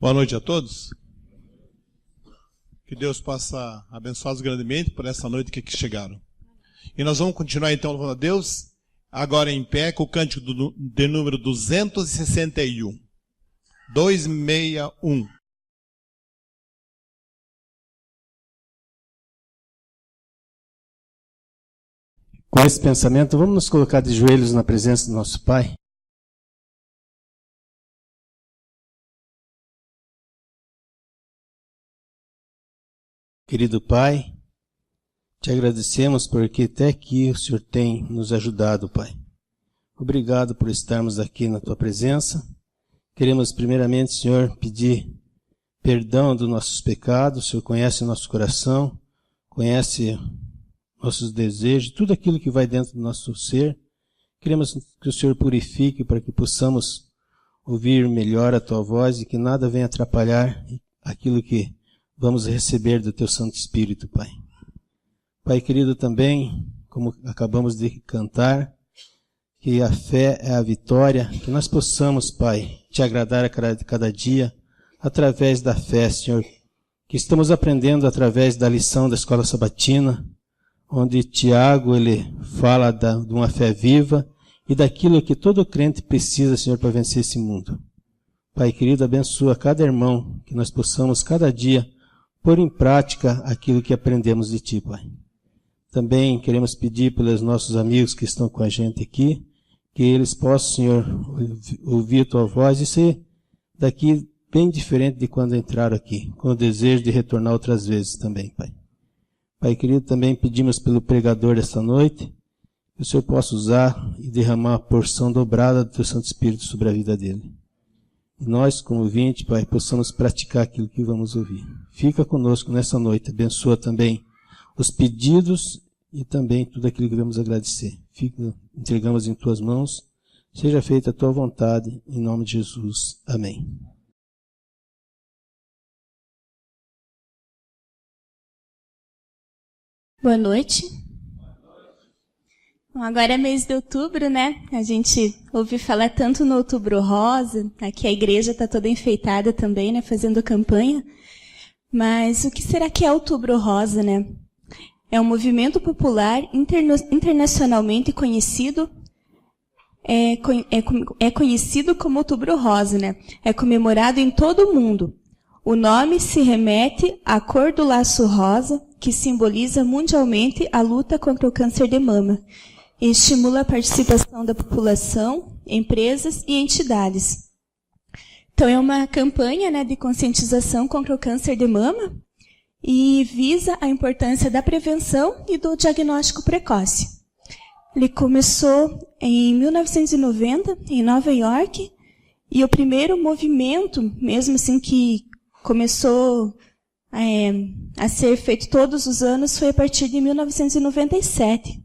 Boa noite a todos. Que Deus possa abençoá-los grandemente por essa noite que aqui chegaram. E nós vamos continuar então louvando a Deus, agora em pé, com o cântico de número 261. 261. Com esse pensamento, vamos nos colocar de joelhos na presença do nosso Pai. Querido Pai, te agradecemos porque até aqui o Senhor tem nos ajudado, Pai. Obrigado por estarmos aqui na Tua presença. Queremos primeiramente, Senhor, pedir perdão dos nossos pecados. O Senhor conhece o nosso coração, conhece nossos desejos, tudo aquilo que vai dentro do nosso ser. Queremos que o Senhor purifique para que possamos ouvir melhor a Tua voz e que nada venha atrapalhar aquilo que vamos receber do Teu Santo Espírito, Pai. Pai querido, também, como acabamos de cantar, que a fé é a vitória, que nós possamos, Pai, Te agradar a cada dia, através da fé, Senhor, que estamos aprendendo através da lição da Escola Sabatina, onde Tiago, ele fala de uma fé viva e daquilo que todo crente precisa, Senhor, para vencer esse mundo. Pai querido, abençoa cada irmão, que nós possamos cada dia pôr em prática aquilo que aprendemos de Ti, Pai. Também queremos pedir pelos nossos amigos que estão com a gente aqui, que eles possam, Senhor, ouvir a Tua voz e ser daqui bem diferente de quando entraram aqui, com o desejo de retornar outras vezes também, Pai. Pai querido, também pedimos pelo pregador desta noite, que o Senhor possa usar e derramar uma porção dobrada do Teu Santo Espírito sobre a vida dele. E nós, como ouvinte, Pai, possamos praticar aquilo que vamos ouvir. Fica conosco nessa noite, abençoa também os pedidos e também tudo aquilo que vamos agradecer. Entregamos em Tuas mãos, seja feita a Tua vontade, em nome de Jesus. Amém. Boa noite. Bom, agora é mês de outubro, né? A gente ouve falar tanto no Outubro Rosa, aqui a igreja está toda enfeitada também, né? Fazendo campanha. Mas o que será que é Outubro Rosa, né? É um movimento popular internacionalmente conhecido, é conhecido como Outubro Rosa, né? É comemorado em todo o mundo. O nome se remete à cor do laço rosa, que simboliza mundialmente a luta contra o câncer de mama e estimula a participação da população, empresas e entidades. Então, é uma campanha, né, de conscientização contra o câncer de mama e visa a importância da prevenção e do diagnóstico precoce. Ele começou em 1990, em Nova York, e o primeiro movimento, mesmo assim que começou a ser feito todos os anos, foi a partir de 1997,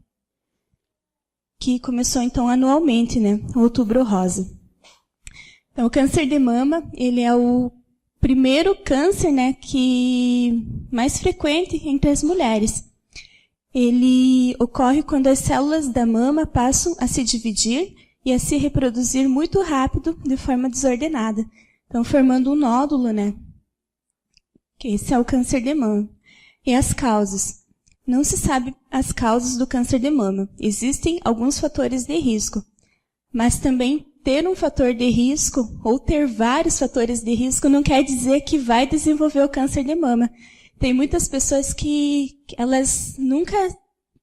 que começou então anualmente, né, o Outubro Rosa. Então, o câncer de mama, ele é o primeiro câncer, né, que mais frequente entre as mulheres. Ele ocorre quando as células da mama passam a se dividir e a se reproduzir muito rápido, de forma desordenada. Então, formando um nódulo, né? Que esse é o câncer de mama. E as causas? Não se sabe as causas do câncer de mama. Existem alguns fatores de risco. Mas também ter um fator de risco, ou ter vários fatores de risco, não quer dizer que vai desenvolver o câncer de mama. Tem muitas pessoas que elas nunca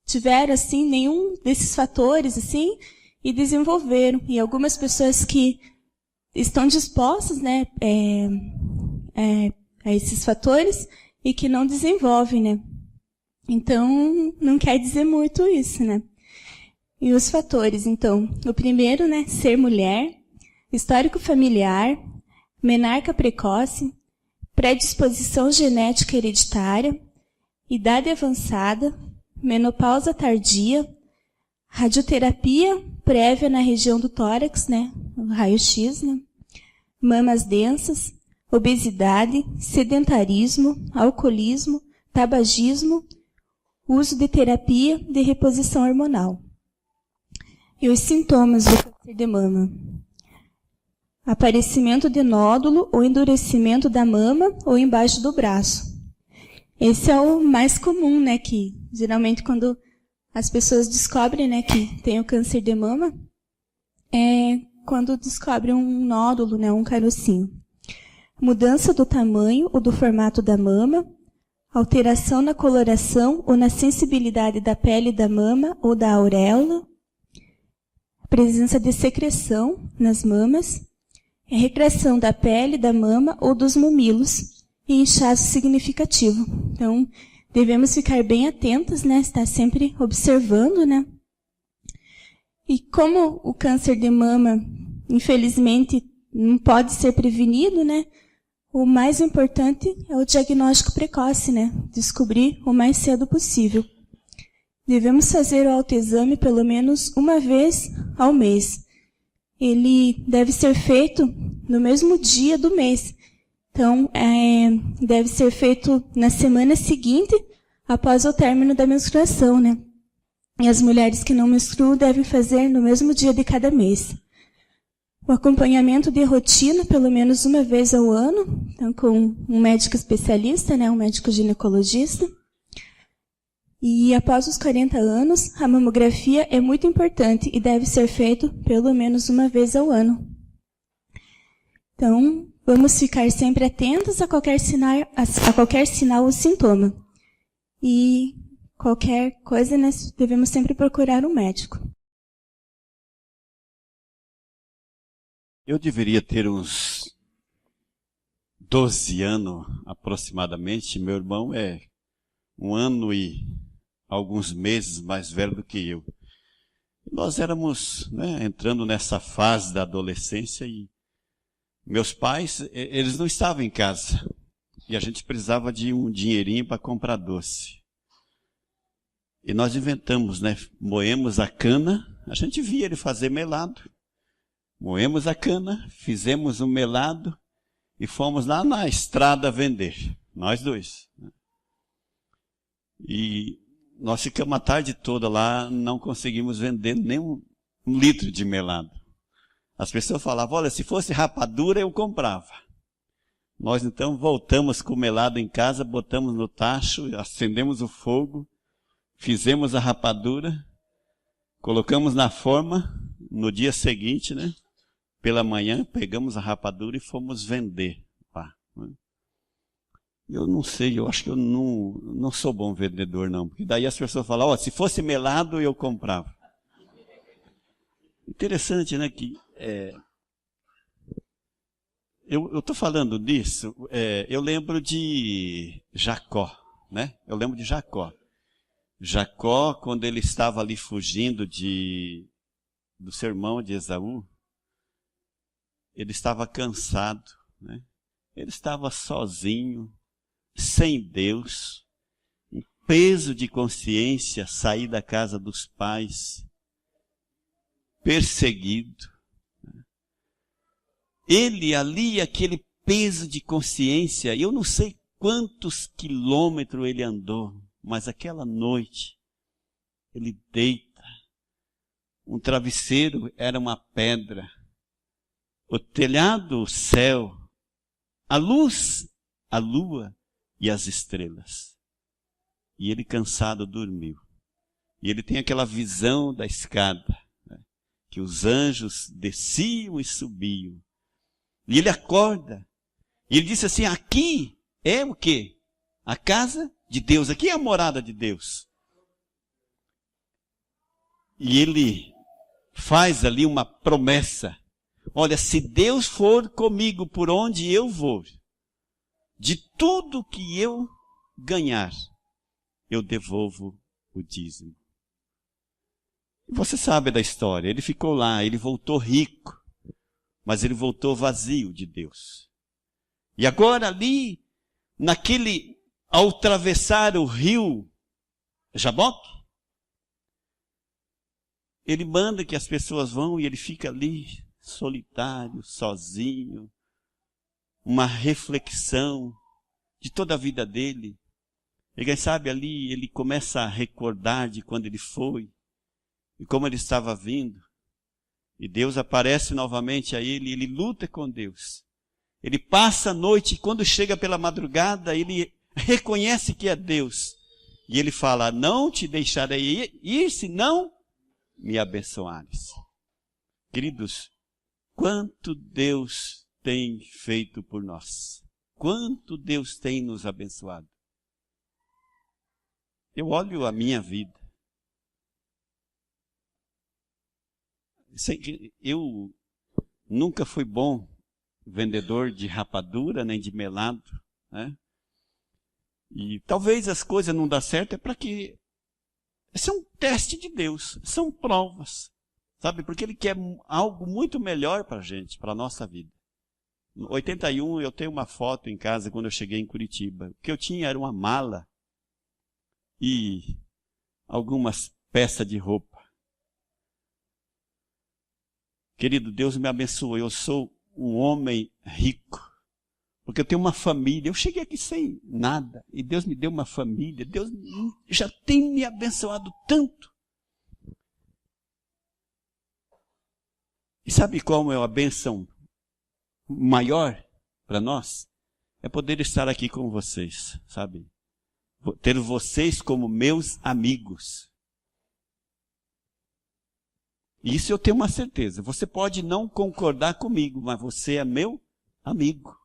tiveram, assim, nenhum desses fatores, assim, e desenvolveram. E algumas pessoas que estão dispostas, né, a esses fatores e que não desenvolvem, né? Então, não quer dizer muito isso, né? E os fatores, então, o primeiro, né, ser mulher, histórico familiar, menarca precoce, predisposição genética hereditária, idade avançada, menopausa tardia, radioterapia prévia na região do tórax, né, o raio-x, né, mamas densas, obesidade, sedentarismo, alcoolismo, tabagismo, uso de terapia de reposição hormonal. E os sintomas do câncer de mama? aparecimento de nódulo ou endurecimento da mama ou embaixo do braço. Esse é o mais comum, né, que geralmente quando as pessoas descobrem, né, que tem o câncer de mama, é quando descobrem um nódulo, né, um carocinho. Mudança do tamanho ou do formato da mama, alteração na coloração ou na sensibilidade da pele da mama ou da auréola, presença de secreção nas mamas, retração da pele da mama ou dos mamilos e inchaço significativo. Então, devemos ficar bem atentas, né? Estar sempre observando, né? E como o câncer de mama, infelizmente, não pode ser prevenido, né? O mais importante é o diagnóstico precoce, né? Descobrir o mais cedo possível. Devemos fazer o autoexame pelo menos uma vez ao mês. Ele deve ser feito no mesmo dia do mês. Então, deve ser feito na semana seguinte, após o término da menstruação, né? E as mulheres que não menstruam devem fazer no mesmo dia de cada mês. O acompanhamento de rotina, pelo menos uma vez ao ano, então, com um médico especialista, né? Um médico ginecologista. E após os 40 anos, a mamografia é muito importante e deve ser feito pelo menos uma vez ao ano. Então, vamos ficar sempre atentos a qualquer sinal ou sintoma. E qualquer coisa, nós devemos sempre procurar um médico. Eu deveria ter uns 12 anos aproximadamente. Meu irmão é 1 ano e alguns meses mais velho do que eu. Nós éramos, né, entrando nessa fase da adolescência e meus pais, eles não estavam em casa. E a gente precisava de um dinheirinho para comprar doce. E nós inventamos, né? Moemos a cana, a gente via ele fazer melado. Moemos a cana, fizemos um melado e fomos lá na estrada vender. Nós dois. E nós ficamos a tarde toda lá, não conseguimos vender nem um litro de melado. As pessoas falavam, olha, se fosse rapadura eu comprava. Nós então voltamos com o melado em casa, botamos no tacho, acendemos o fogo, fizemos a rapadura, colocamos na forma, no dia seguinte, né? Pela manhã, pegamos a rapadura e fomos vender lá. Eu não sei, eu acho que eu não sou bom vendedor, não. Porque daí as pessoas falam, ó, se fosse melado, eu comprava. Interessante, né, que eu estou falando disso, eu lembro de Jacó, né? Eu lembro de Jacó. Jacó, quando ele estava ali fugindo do seu irmão de Esaú, ele estava cansado, né? Ele estava sozinho, sem Deus, um peso de consciência, sair da casa dos pais, perseguido. Ele ali, aquele peso de consciência, eu não sei quantos quilômetros ele andou, mas aquela noite, ele deita, um travesseiro era uma pedra, o telhado, o céu, a luz, a lua e as estrelas. E ele cansado dormiu. E ele tem aquela visão da escada, né, que os anjos desciam e subiam. E ele acorda. E ele disse assim, aqui é o quê? A casa de Deus. Aqui é a morada de Deus. E ele faz ali uma promessa. Olha, se Deus for comigo por onde eu vou, de tudo que eu ganhar, eu devolvo o dízimo. Você sabe da história, ele ficou lá, ele voltou rico, mas ele voltou vazio de Deus. E agora ali, ao atravessar o rio Jaboque, ele manda que as pessoas vão e ele fica ali, solitário, sozinho, uma reflexão de toda a vida dele. E quem sabe ali ele começa a recordar de quando ele foi, e como ele estava vindo, E Deus aparece novamente a ele luta com Deus. Ele passa a noite e quando chega pela madrugada, ele reconhece que é Deus. E ele fala, não te deixarei ir, se não me abençoares. Queridos, quanto Deus tem feito por nós. Quanto Deus tem nos abençoado. Eu olho a minha vida. Eu nunca fui bom vendedor de rapadura, nem de melado, né? E talvez as coisas não dão certo, é para que... Esse é um teste de Deus, são provas, sabe? Porque Ele quer algo muito melhor para a gente, para a nossa vida. Em 81, eu tenho uma foto em casa, quando eu cheguei em Curitiba. O que eu tinha era uma mala e algumas peças de roupa. Querido, Deus me abençoou, eu sou um homem rico, porque eu tenho uma família. Eu cheguei aqui sem nada, e Deus me deu uma família. Deus já tem me abençoado tanto. E sabe qual é a bênção maior para nós? É poder estar aqui com vocês, sabe? Ter vocês como meus amigos. Isso eu tenho uma certeza. Você pode não concordar comigo, mas você é meu amigo.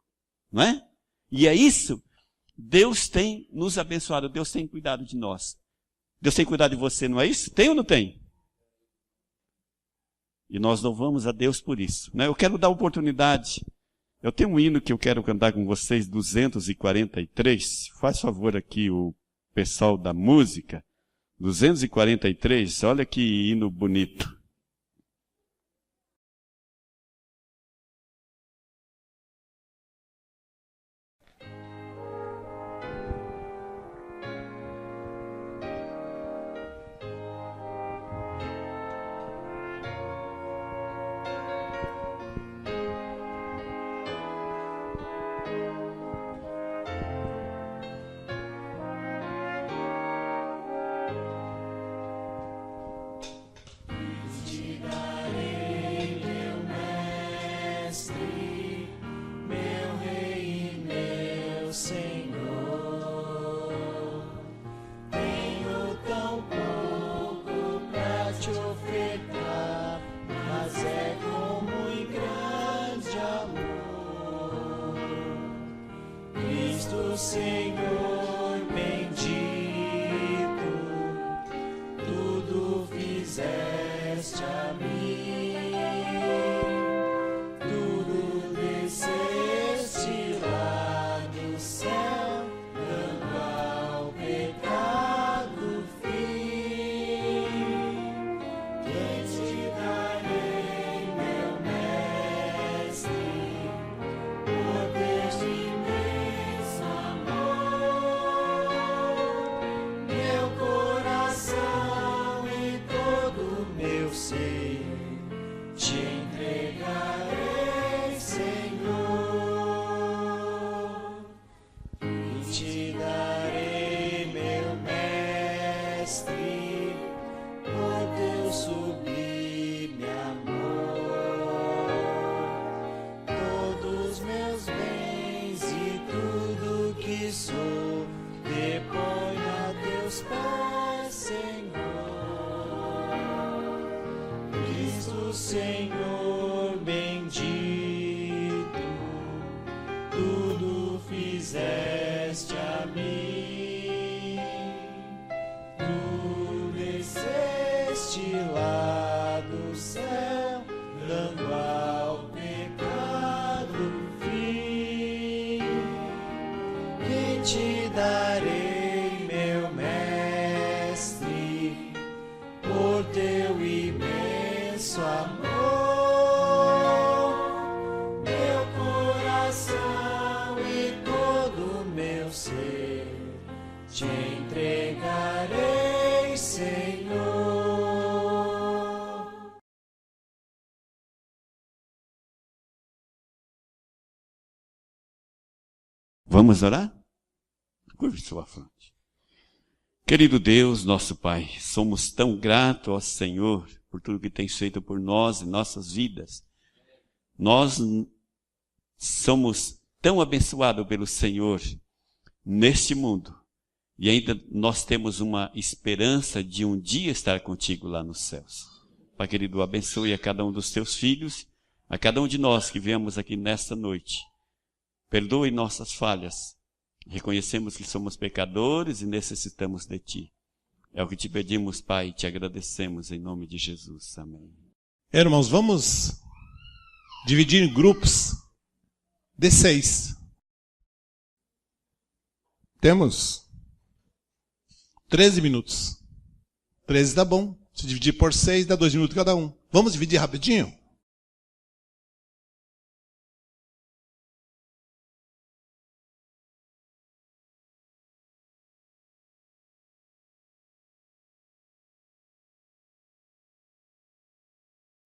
Não é? E é isso. Deus tem nos abençoado. Deus tem cuidado de nós. Deus tem cuidado de você, não é isso? Tem ou não tem? E nós louvamos a Deus por isso. Né? Eu quero dar oportunidade. Eu tenho um hino que eu quero cantar com vocês, 243. Faz favor aqui o pessoal da música. 243. Olha que hino bonito. Senhor bendito, tudo fizeste a mim, tudo desceste lá do céu, dando ao pecado fim. Quem te darei, meu mestre, poder de Senhor bendito, tudo fizeste a mim, tu desceste lá do céu, dando ao pecado fim. Quem te darei, meu mestre, por teu imenso amor, meu coração e todo meu ser te entregarei, Senhor. Vamos orar? Curve sua fronte. Querido Deus, nosso Pai, somos tão gratos ao Senhor por tudo que tens feito por nós e nossas vidas. Nós somos tão abençoados pelo Senhor neste mundo. E ainda nós temos uma esperança de um dia estar contigo lá nos céus. Pai querido, abençoe a cada um dos teus filhos, a cada um de nós que viemos aqui nesta noite. Perdoe nossas falhas. Reconhecemos que somos pecadores e necessitamos de Ti. É o que te pedimos, Pai, e te agradecemos em nome de Jesus. Amém. Irmãos, vamos dividir em grupos de 6. Temos 13 minutos. 13 dá bom. Se dividir por 6, dá 2 minutos cada um. Vamos dividir rapidinho?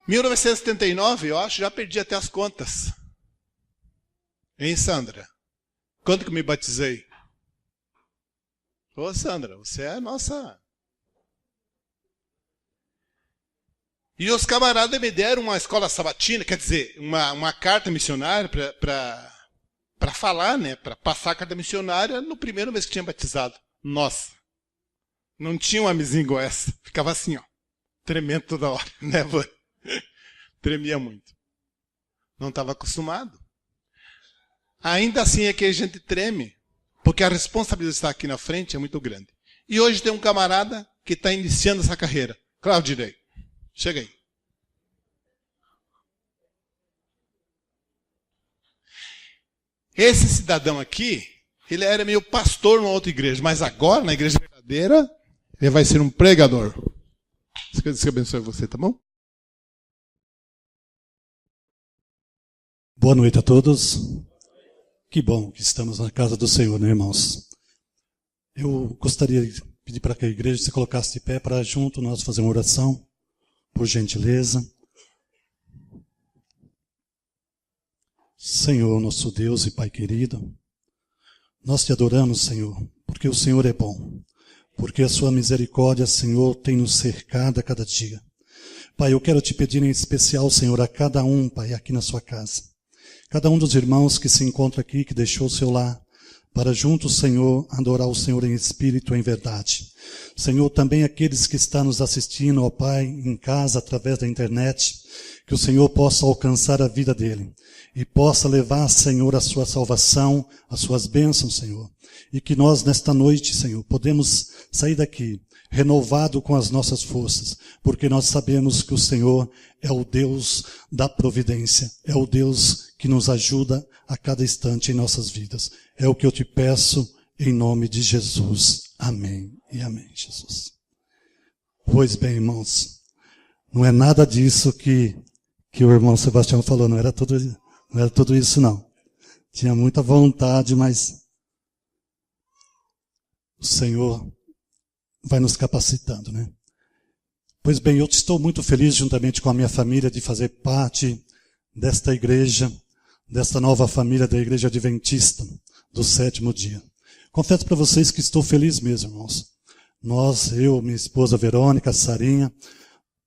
Em 1979, eu acho, já perdi até as contas. Hein, Sandra? Quando que eu me batizei? Ô, Sandra, você é a nossa... E os camaradas me deram uma escola sabatina, quer dizer, uma carta missionária para falar, né? Para passar a carta missionária no primeiro mês que tinha batizado. Nossa! Não tinha uma mesinha igual essa. Ficava assim, ó. Tremendo toda hora, né, vô? Tremia muito. Não estava acostumado. Ainda assim é que a gente treme, porque a responsabilidade de estar aqui na frente é muito grande. E hoje tem um camarada que está iniciando essa carreira. Claudirei, chega aí. Esse cidadão aqui, ele era meio pastor numa outra igreja, mas agora, na igreja verdadeira, ele vai ser um pregador. Deus que abençoe você, tá bom? Boa noite a todos. Que bom que estamos na casa do Senhor, né, irmãos? Eu gostaria de pedir para que a igreja se colocasse de pé para junto nós fazer uma oração, por gentileza. Senhor, nosso Deus e Pai querido, nós te adoramos, Senhor, porque o Senhor é bom, porque a sua misericórdia, Senhor, tem nos cercado a cada dia. Pai, eu quero te pedir em especial, Senhor, a cada um, Pai, aqui na sua casa. Cada um dos irmãos que se encontra aqui, que deixou o seu lar, para junto, Senhor, adorar o Senhor em espírito e em verdade. Senhor, também aqueles que estão nos assistindo, ó Pai, em casa, através da internet, que o Senhor possa alcançar a vida dele e possa levar, Senhor, a sua salvação, as suas bênçãos, Senhor. E que nós, nesta noite, Senhor, podemos sair daqui renovado com as nossas forças, porque nós sabemos que o Senhor é o Deus da providência, é o Deus que nos ajuda a cada instante em nossas vidas. É o que eu te peço em nome de Jesus. Amém e amém, Jesus. Pois bem, irmãos, não é nada disso que o irmão Sebastião falou, não era tudo isso não. Tinha muita vontade, mas o Senhor vai nos capacitando, né? Pois bem, eu estou muito feliz juntamente com a minha família de fazer parte desta igreja, desta nova família da Igreja Adventista do Sétimo Dia. Confesso para vocês que estou feliz mesmo, irmãos. Nós, eu, minha esposa Verônica, Sarinha,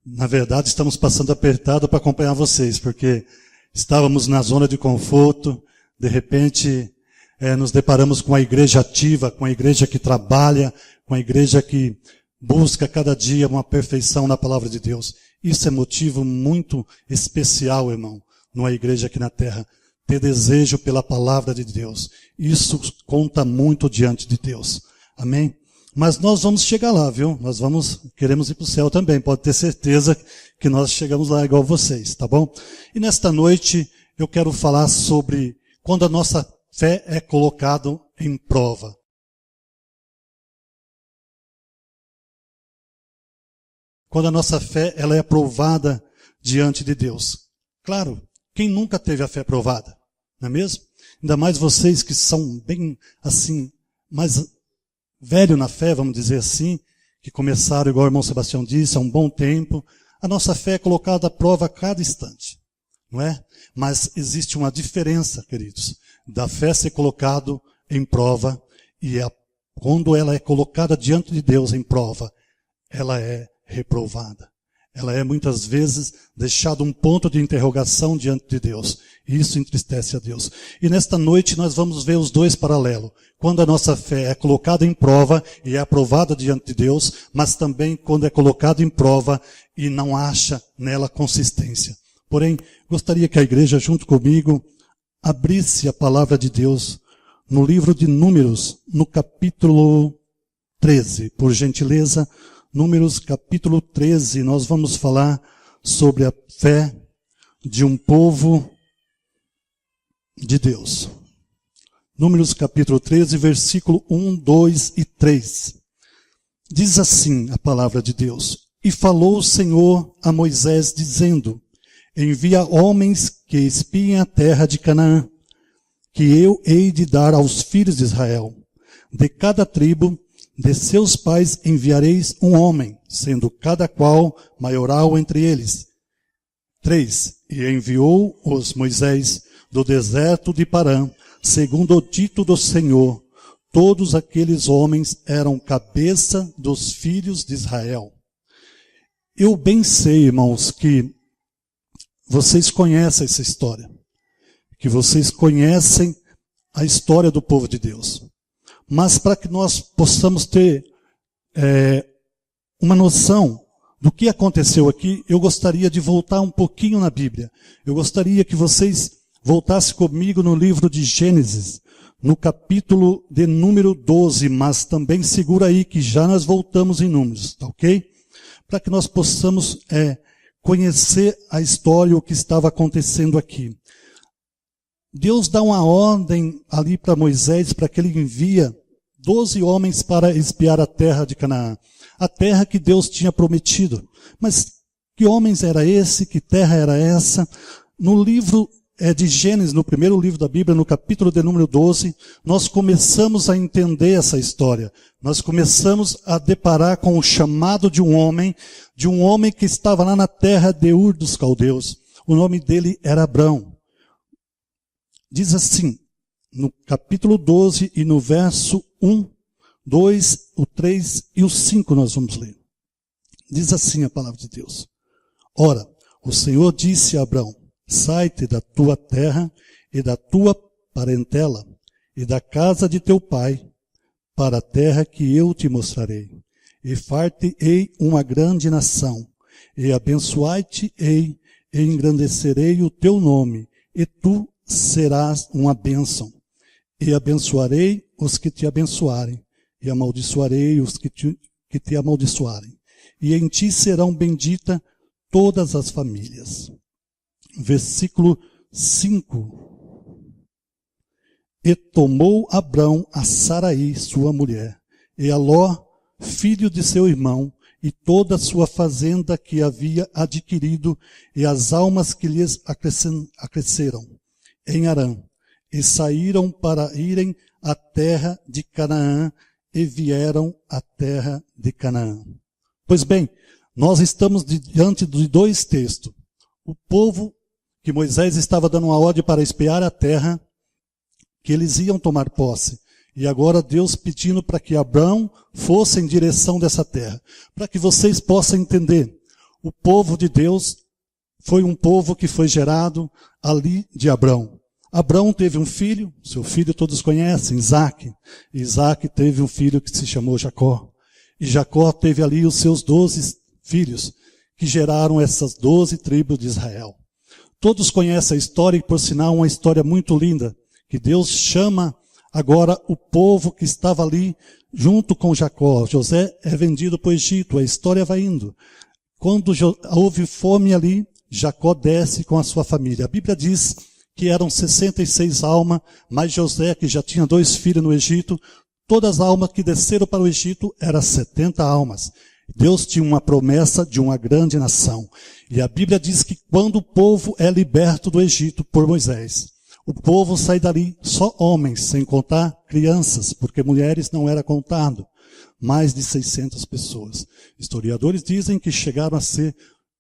na verdade estamos passando apertado para acompanhar vocês, porque estávamos na zona de conforto, de repente nos deparamos com a igreja ativa, com a igreja que trabalha, com a igreja que busca cada dia uma perfeição na palavra de Deus. Isso é motivo muito especial, irmão, numa igreja aqui na terra. Ter desejo pela palavra de Deus. Isso conta muito diante de Deus. Amém? Mas nós vamos chegar lá, viu? Queremos ir para o céu também. Pode ter certeza que nós chegamos lá igual vocês, tá bom? E nesta noite eu quero falar sobre quando a nossa fé é colocada em prova. Quando a nossa fé ela é provada diante de Deus. Claro, quem nunca teve a fé provada? Não é mesmo? Ainda mais vocês que são bem, assim, mais velho na fé, vamos dizer assim, que começaram, igual o irmão Sebastião disse, há um bom tempo. A nossa fé é colocada à prova a cada instante, não é? Mas existe uma diferença, queridos, da fé ser colocado em prova e quando ela é colocada diante de Deus em prova, ela é reprovada. ela é muitas vezes deixada um ponto de interrogação diante de Deus. E isso entristece a Deus. E nesta noite nós vamos ver os dois paralelos. Quando a nossa fé é colocada em prova e é aprovada diante de Deus, mas também quando é colocada em prova e não acha nela consistência. Porém, gostaria que a igreja, junto comigo, abrisse a palavra de Deus no livro de Números, no capítulo 13. Por gentileza, Números capítulo 13, nós vamos falar sobre a fé de um povo de Deus. Números capítulo 13, versículo 1, 2 e 3. Diz assim a palavra de Deus: E falou o Senhor a Moisés, dizendo: Envia homens que espiem a terra de Canaã, que eu hei de dar aos filhos de Israel. De cada tribo de seus pais enviareis um homem, sendo cada qual maioral entre eles. 3. E enviou-os Moisés do deserto de Parã, segundo o dito do Senhor. Todos aqueles homens eram cabeça dos filhos de Israel. Eu bem sei, irmãos, que vocês conhecem essa história. Que vocês conhecem a história do povo de Deus. Mas para que nós possamos ter uma noção do que aconteceu aqui, eu gostaria de voltar um pouquinho na Bíblia. Eu gostaria que vocês voltassem comigo no livro de Gênesis, no capítulo de número 12, mas também segura aí que já nós voltamos em Números, tá ok? Para que nós possamos conhecer a história, o que estava acontecendo aqui. Deus dá uma ordem ali para Moisés, para que ele envia 12 homens para espiar a terra de Canaã. A terra que Deus tinha prometido. Mas que homens era esse? Que terra era essa? No livro de Gênesis, no primeiro livro da Bíblia, no capítulo de número 12, nós começamos a entender essa história. Nós começamos a deparar com o chamado de um homem que estava lá na terra de Ur dos Caldeus. O nome dele era Abrão. Diz assim, no capítulo 12 e no verso 1, 2, o 3 e o 5 nós vamos ler. Diz assim a palavra de Deus. Ora, o Senhor disse a Abrão: Sai-te da tua terra e da tua parentela e da casa de teu pai para a terra que eu te mostrarei. E far-te-ei uma grande nação, e abençoar-te-ei e engrandecerei o teu nome, e tu serás uma bênção. E abençoarei os que te abençoarem, e amaldiçoarei os que te amaldiçoarem. E em ti serão benditas todas as famílias. Versículo 5. E tomou Abrão a Saraí, sua mulher, e a Ló, filho de seu irmão, e toda a sua fazenda que havia adquirido, e as almas que lhes acresceram em Harã, e saíram para irem à terra de Canaã, e vieram à terra de Canaã. Pois bem, nós estamos diante de dois textos. O povo que Moisés estava dando uma ordem para espiar a terra, que eles iam tomar posse. E agora Deus pedindo para que Abrão fosse em direção dessa terra. Para que vocês possam entender, o povo de Deus foi um povo que foi gerado ali de Abrão. Abrão teve um filho, seu filho todos conhecem, Isaque. Isaque teve um filho que se chamou Jacó. E Jacó teve ali os seus 12 filhos, que geraram essas 12 tribos de Israel. Todos conhecem a história, e por sinal uma história muito linda, que Deus chama agora o povo que estava ali junto com Jacó. José é vendido para o Egito, a história vai indo. Quando houve fome ali, Jacó desce com a sua família. A Bíblia diz que eram 66 almas, mas José, que já tinha 2 filhos no Egito, todas as almas que desceram para o Egito eram 70 almas. Deus tinha uma promessa de uma grande nação. E a Bíblia diz que quando o povo é liberto do Egito por Moisés, o povo sai dali só homens, sem contar crianças, porque mulheres não era contado. Mais de 600 pessoas. Historiadores dizem que chegaram a ser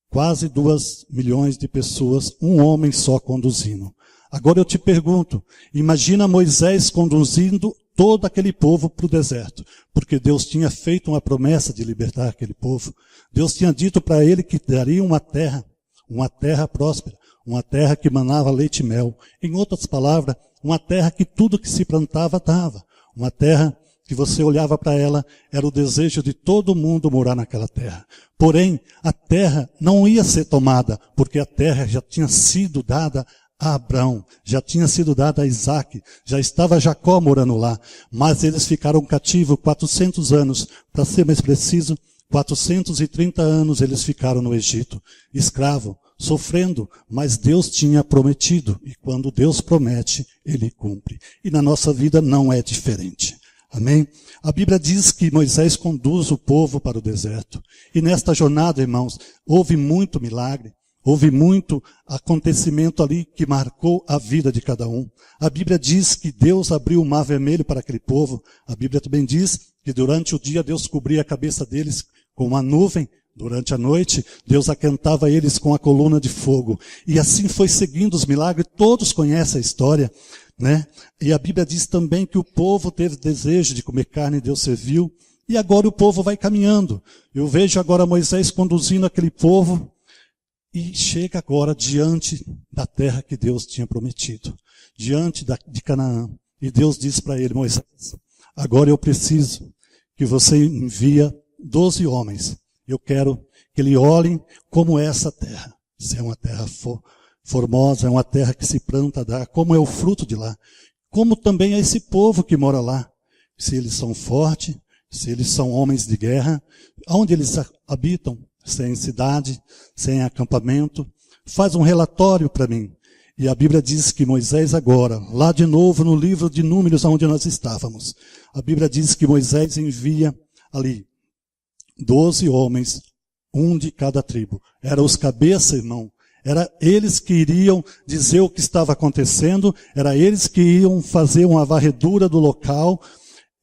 quase 2 milhões de pessoas, um homem só conduzindo. Agora eu te pergunto, imagina Moisés conduzindo todo aquele povo para o deserto, porque Deus tinha feito uma promessa de libertar aquele povo. Deus tinha dito para ele que daria uma terra próspera, uma terra que manava leite e mel. Em outras palavras, uma terra que tudo que se plantava dava. Uma terra que você olhava para ela, era o desejo de todo mundo morar naquela terra. Porém, a terra não ia ser tomada, porque a terra já tinha sido dada a Abraão, já tinha sido dada a Isaac, já estava Jacó morando lá, mas eles ficaram cativos 400 anos, para ser mais preciso, 430 anos eles ficaram no Egito, escravo, sofrendo, mas Deus tinha prometido, e quando Deus promete, Ele cumpre. E na nossa vida não é diferente. Amém? A Bíblia diz que Moisés conduz o povo para o deserto. E nesta jornada, irmãos, houve muito milagre, houve muito acontecimento ali que marcou a vida de cada um. A Bíblia diz que Deus abriu o mar vermelho para aquele povo. A Bíblia também diz que durante o dia Deus cobria a cabeça deles com uma nuvem. Durante a noite, Deus aquentava eles com a coluna de fogo. E assim foi seguindo os milagres. Todos conhecem a história, né? E a Bíblia diz também que o povo teve desejo de comer carne e Deus serviu. E agora o povo vai caminhando. Eu vejo agora Moisés conduzindo aquele povo e chega agora diante da terra que Deus tinha prometido. Diante de Canaã. E Deus diz para ele, Moisés, agora eu preciso que você envie 12 homens. Eu quero que ele olhem como é essa terra. Se é uma terra formosa, é uma terra que se planta a dar, como é o fruto de lá. Como também é esse povo que mora lá. Se eles são fortes, se eles são homens de guerra, onde eles habitam, sem cidade, sem acampamento. Faz um relatório para mim. E a Bíblia diz que Moisés agora, lá de novo no livro de Números, onde nós estávamos, a Bíblia diz que Moisés envia ali 12 homens, um de cada tribo. Eram os cabeças, irmão. Era eles que iriam dizer o que estava acontecendo, era eles que iam fazer uma varredura do local.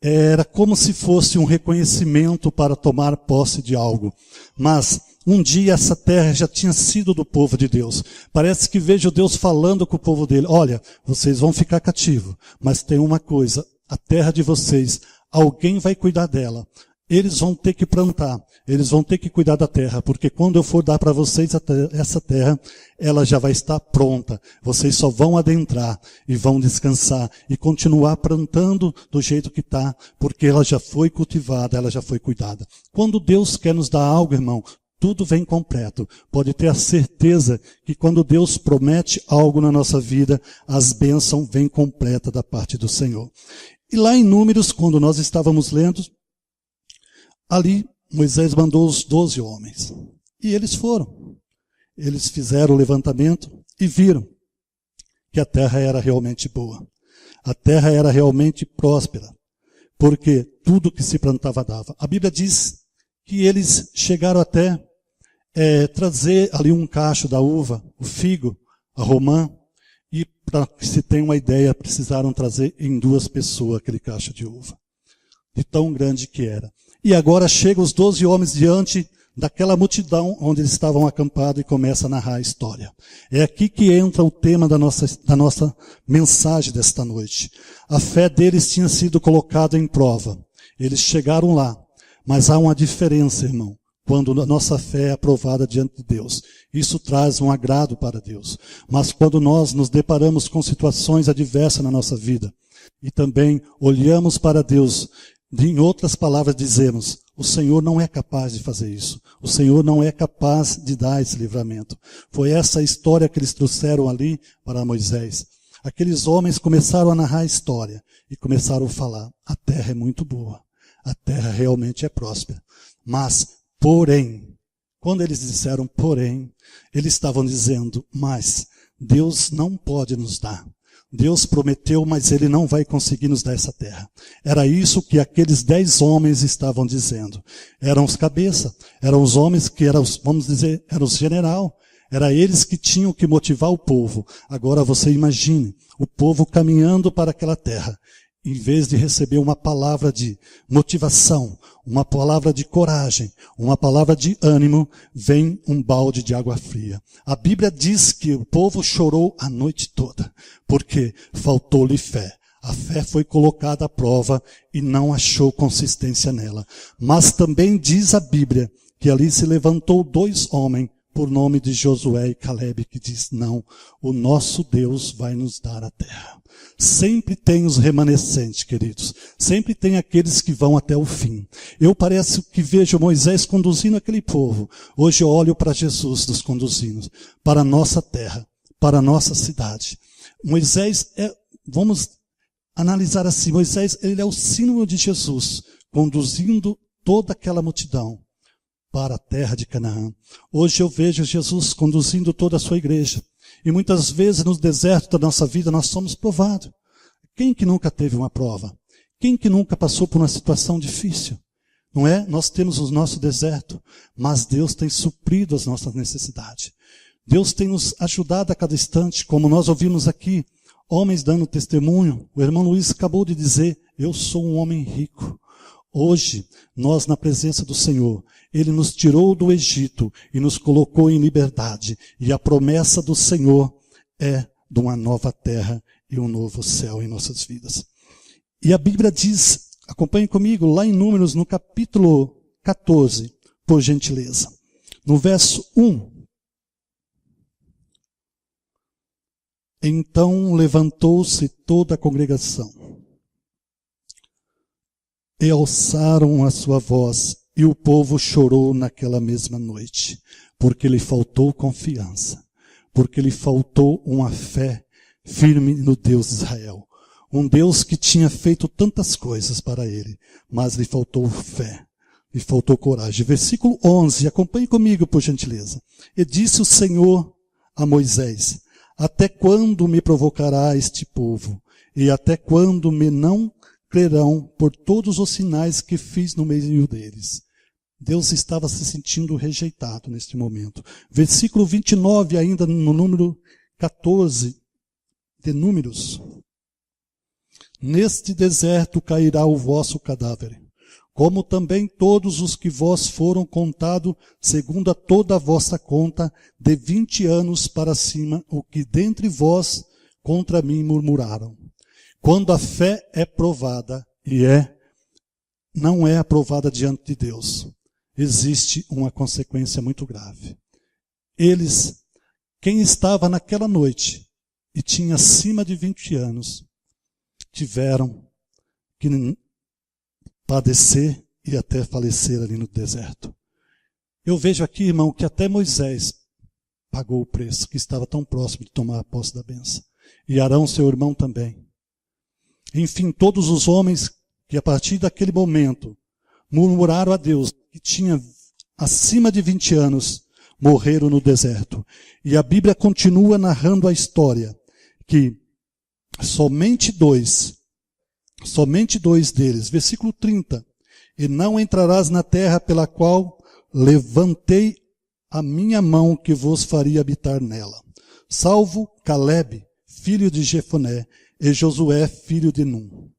Era como se fosse um reconhecimento para tomar posse de algo. Mas um dia essa terra já tinha sido do povo de Deus. Parece que vejo Deus falando com o povo dele. Olha, vocês vão ficar cativos, mas tem uma coisa, a terra de vocês, alguém vai cuidar dela. Eles vão ter que plantar, eles vão ter que cuidar da terra, porque quando eu for dar para vocês essa terra, ela já vai estar pronta. Vocês só vão adentrar e vão descansar e continuar plantando do jeito que está, porque ela já foi cultivada, ela já foi cuidada. Quando Deus quer nos dar algo, irmão, tudo vem completo. Pode ter a certeza que quando Deus promete algo na nossa vida, as bênçãos vêm completas da parte do Senhor. E lá em Números, quando nós estávamos lendo, ali, Moisés mandou os 12 homens. E eles foram. Eles fizeram o levantamento e viram que a terra era realmente boa. A terra era realmente próspera. Porque tudo que se plantava dava. A Bíblia diz que eles chegaram até trazer ali um cacho da uva, o figo, a romã. E para que se tenha uma ideia, precisaram trazer em 2 pessoas aquele cacho de uva. De tão grande que era. E agora chegam os 12 homens diante daquela multidão onde eles estavam acampados e começa a narrar a história. É aqui que entra o tema da nossa mensagem desta noite. A fé deles tinha sido colocada em prova. Eles chegaram lá, mas há uma diferença, irmão, quando a nossa fé é aprovada diante de Deus. Isso traz um agrado para Deus. Mas quando nós nos deparamos com situações adversas na nossa vida e também olhamos para Deus, em outras palavras, dizemos, o Senhor não é capaz de fazer isso. O Senhor não é capaz de dar esse livramento. Foi essa a história que eles trouxeram ali para Moisés. Aqueles homens começaram a narrar a história e começaram a falar, a terra é muito boa. A terra realmente é próspera. Mas, porém, quando eles disseram porém, eles estavam dizendo, mas Deus não pode nos dar. Deus prometeu, mas Ele não vai conseguir nos dar essa terra. Era isso que aqueles 10 homens estavam dizendo. Eram os cabeças, eram os homens que eram, vamos dizer, eram os general. Era eles que tinham que motivar o povo. Agora você imagine, o povo caminhando para aquela terra. Em vez de receber uma palavra de motivação, uma palavra de coragem, uma palavra de ânimo, vem um balde de água fria. A Bíblia diz que o povo chorou a noite toda, porque faltou-lhe fé. A fé foi colocada à prova e não achou consistência nela. Mas também diz a Bíblia que ali se levantou 2 homens, por nome de Josué e Caleb, que diz, não, o nosso Deus vai nos dar a terra. Sempre tem os remanescentes, queridos. Sempre tem aqueles que vão até o fim. Eu parece que vejo Moisés conduzindo aquele povo. Hoje eu olho para Jesus nos conduzindo, para a nossa terra, para a nossa cidade. Moisés vamos analisar assim, Moisés, ele é o símbolo de Jesus, conduzindo toda aquela multidão para a terra de Canaã. Hoje eu vejo Jesus conduzindo toda a sua igreja. E muitas vezes no deserto da nossa vida nós somos provados. Quem que nunca teve uma prova? Quem que nunca passou por uma situação difícil? Não é? Nós temos o nosso deserto, mas Deus tem suprido as nossas necessidades. Deus tem nos ajudado a cada instante, como nós ouvimos aqui, homens dando testemunho. O irmão Luiz acabou de dizer, eu sou um homem rico. Hoje, nós na presença do Senhor, Ele nos tirou do Egito e nos colocou em liberdade. E a promessa do Senhor é de uma nova terra e um novo céu em nossas vidas. E a Bíblia diz, acompanhe comigo, lá em Números, no capítulo 14, por gentileza. No verso 1. Então levantou-se toda a congregação. E alçaram a sua voz, e o povo chorou naquela mesma noite, porque lhe faltou confiança, porque lhe faltou uma fé firme no Deus de Israel. Um Deus que tinha feito tantas coisas para ele, mas lhe faltou fé, lhe faltou coragem. Versículo 11, acompanhe comigo, por gentileza. E disse o Senhor a Moisés, até quando me provocará este povo? E até quando me não crerão por todos os sinais que fiz no meio deles? Deus estava se sentindo rejeitado neste momento. Versículo 29, ainda no número 14 de Números. Neste deserto cairá o vosso cadáver, como também todos os que vós foram contados, segundo a toda a vossa conta, de 20 anos para cima, o que dentre vós contra mim murmuraram. Quando a fé é provada, e não é aprovada diante de Deus, existe uma consequência muito grave. Quem estava naquela noite e tinha acima de 20 anos, tiveram que padecer e até falecer ali no deserto. Eu vejo aqui, irmão, que até Moisés pagou o preço, que estava tão próximo de tomar a posse da bênção. E Arão, seu irmão, também. Enfim, todos os homens que a partir daquele momento murmuraram a Deus, que tinha acima de 20 anos, morreram no deserto. E a Bíblia continua narrando a história, que somente dois deles, versículo 30, e não entrarás na terra pela qual levantei a minha mão que vos faria habitar nela, salvo Caleb, filho de Jefoné, e Josué, filho de Num.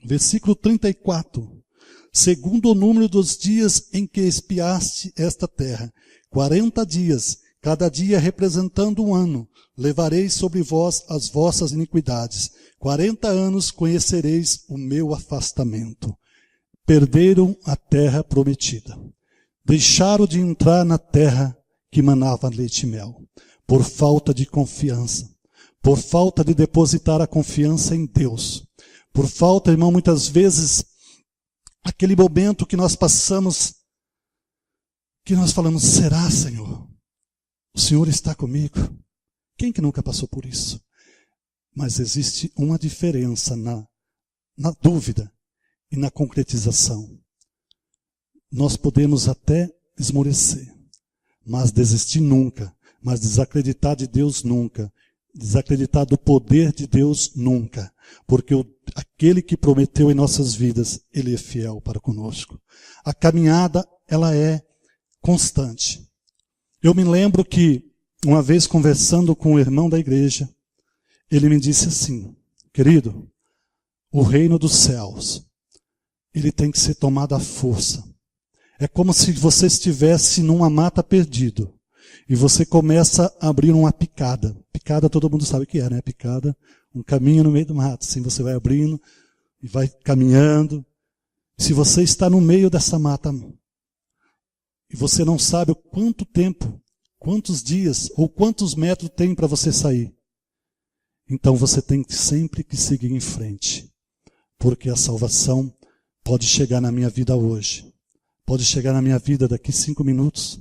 Versículo 34. Segundo o número dos dias em que espiaste esta terra, 40 dias, cada dia representando um ano, levareis sobre vós as vossas iniquidades. 40 anos conhecereis o meu afastamento. Perderam a terra prometida. Deixaram de entrar na terra que manava leite e mel, por falta de confiança. Por falta de depositar a confiança em Deus. Por falta, irmão, muitas vezes, aquele momento que nós passamos, que nós falamos, será, Senhor? O Senhor está comigo? Quem que nunca passou por isso? Mas existe uma diferença na dúvida e na concretização. Nós podemos até esmorecer, mas desistir nunca, mas desacreditar de Deus nunca. Desacreditar do poder de Deus nunca, porque aquele que prometeu em nossas vidas, Ele é fiel para conosco. A caminhada, ela é constante. Eu me lembro que, uma vez conversando com um irmão da igreja, ele me disse assim, querido, o reino dos céus, ele tem que ser tomado à força. É como se você estivesse numa mata perdido, E você começa a abrir uma picada. Picada todo mundo sabe o que é, né? Picada, um caminho no meio do mato. Assim você vai abrindo e vai caminhando. Se você está no meio dessa mata e você não sabe o quanto tempo, quantos dias ou quantos metros tem para você sair, então você tem sempre que seguir em frente. Porque a salvação pode chegar na minha vida hoje. Pode chegar na minha vida daqui 5 minutos.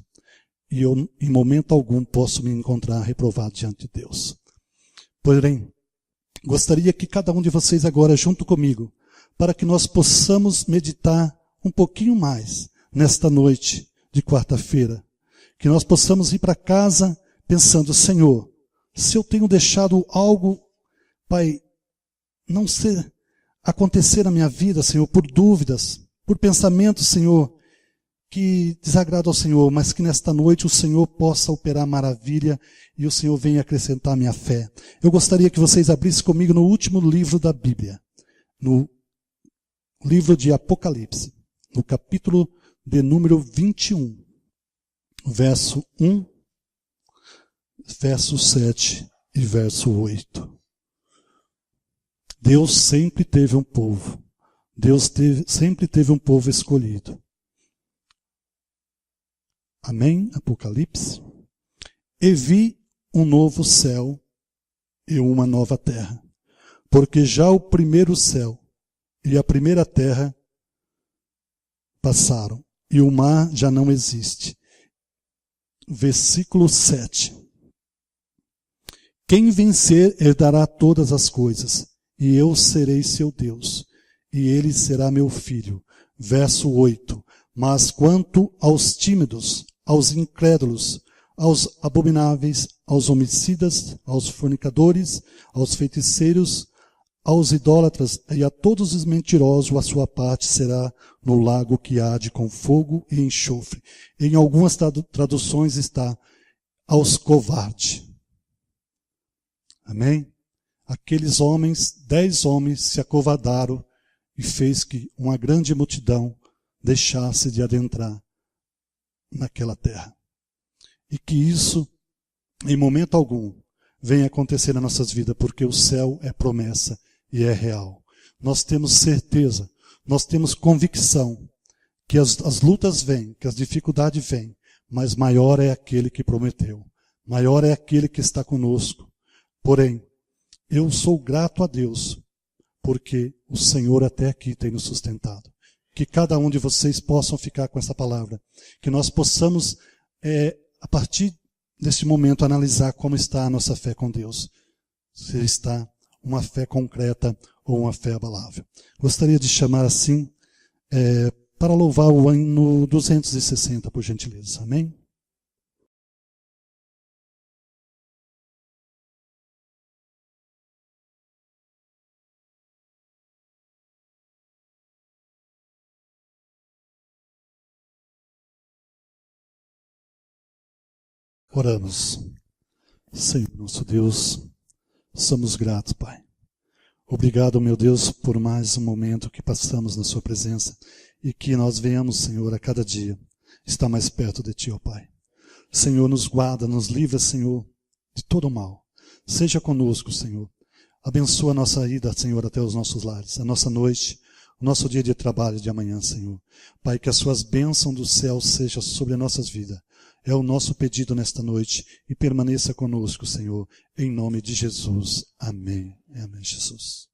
E eu, em momento algum, posso me encontrar reprovado diante de Deus. Porém, gostaria que cada um de vocês agora, junto comigo, para que nós possamos meditar um pouquinho mais nesta noite de quarta-feira, que nós possamos ir para casa pensando, Senhor, se eu tenho deixado algo, Pai, não ser acontecer na minha vida, Senhor, por dúvidas, por pensamentos, Senhor, que desagrada ao Senhor, mas que nesta noite o Senhor possa operar maravilha e o Senhor venha acrescentar a minha fé. Eu gostaria que vocês abrissem comigo no último livro da Bíblia, no livro de Apocalipse, no capítulo de número 21, verso 1, verso 7 e verso 8. Deus sempre teve um povo. Sempre teve um povo escolhido. Amém? Apocalipse. E vi um novo céu e uma nova terra, porque já o primeiro céu e a primeira terra passaram, e o mar já não existe. Versículo 7. Quem vencer herdará todas as coisas, e eu serei seu Deus, e ele será meu filho. Verso 8. Mas quanto aos tímidos, aos incrédulos, aos abomináveis, aos homicidas, aos fornicadores, aos feiticeiros, aos idólatras e a todos os mentirosos, a sua parte será no lago que arde com fogo e enxofre. Em algumas traduções está aos covardes. Amém? Aqueles homens, 10 homens se acovardaram e fez que uma grande multidão deixasse de adentrar naquela terra. E que isso, em momento algum, venha acontecer nas nossas vidas, porque o céu é promessa e é real. Nós temos certeza, nós temos convicção que as lutas vêm, que as dificuldades vêm, mas maior é aquele que prometeu, maior é aquele que está conosco. Porém, eu sou grato a Deus, porque o Senhor até aqui tem nos sustentado. Que cada um de vocês possam ficar com essa palavra. Que nós possamos, a partir deste momento, analisar como está a nossa fé com Deus. Se está uma fé concreta ou uma fé abalável. Gostaria de chamar assim, para louvar o ano 260, por gentileza. Amém? Oramos. Senhor, nosso Deus, somos gratos, Pai. Obrigado, meu Deus, por mais um momento que passamos na Sua presença e que nós venhamos, Senhor, a cada dia estar mais perto de Ti, ó Pai. Senhor, nos guarda, nos livra, Senhor, de todo o mal. Seja conosco, Senhor. Abençoa a nossa ida, Senhor, até os nossos lares, a nossa noite, o nosso dia de trabalho de amanhã, Senhor. Pai, que as Suas bênçãos do céu sejam sobre as nossas vidas. É o nosso pedido nesta noite e permaneça conosco, Senhor, em nome de Jesus. Amém. Amém, Jesus.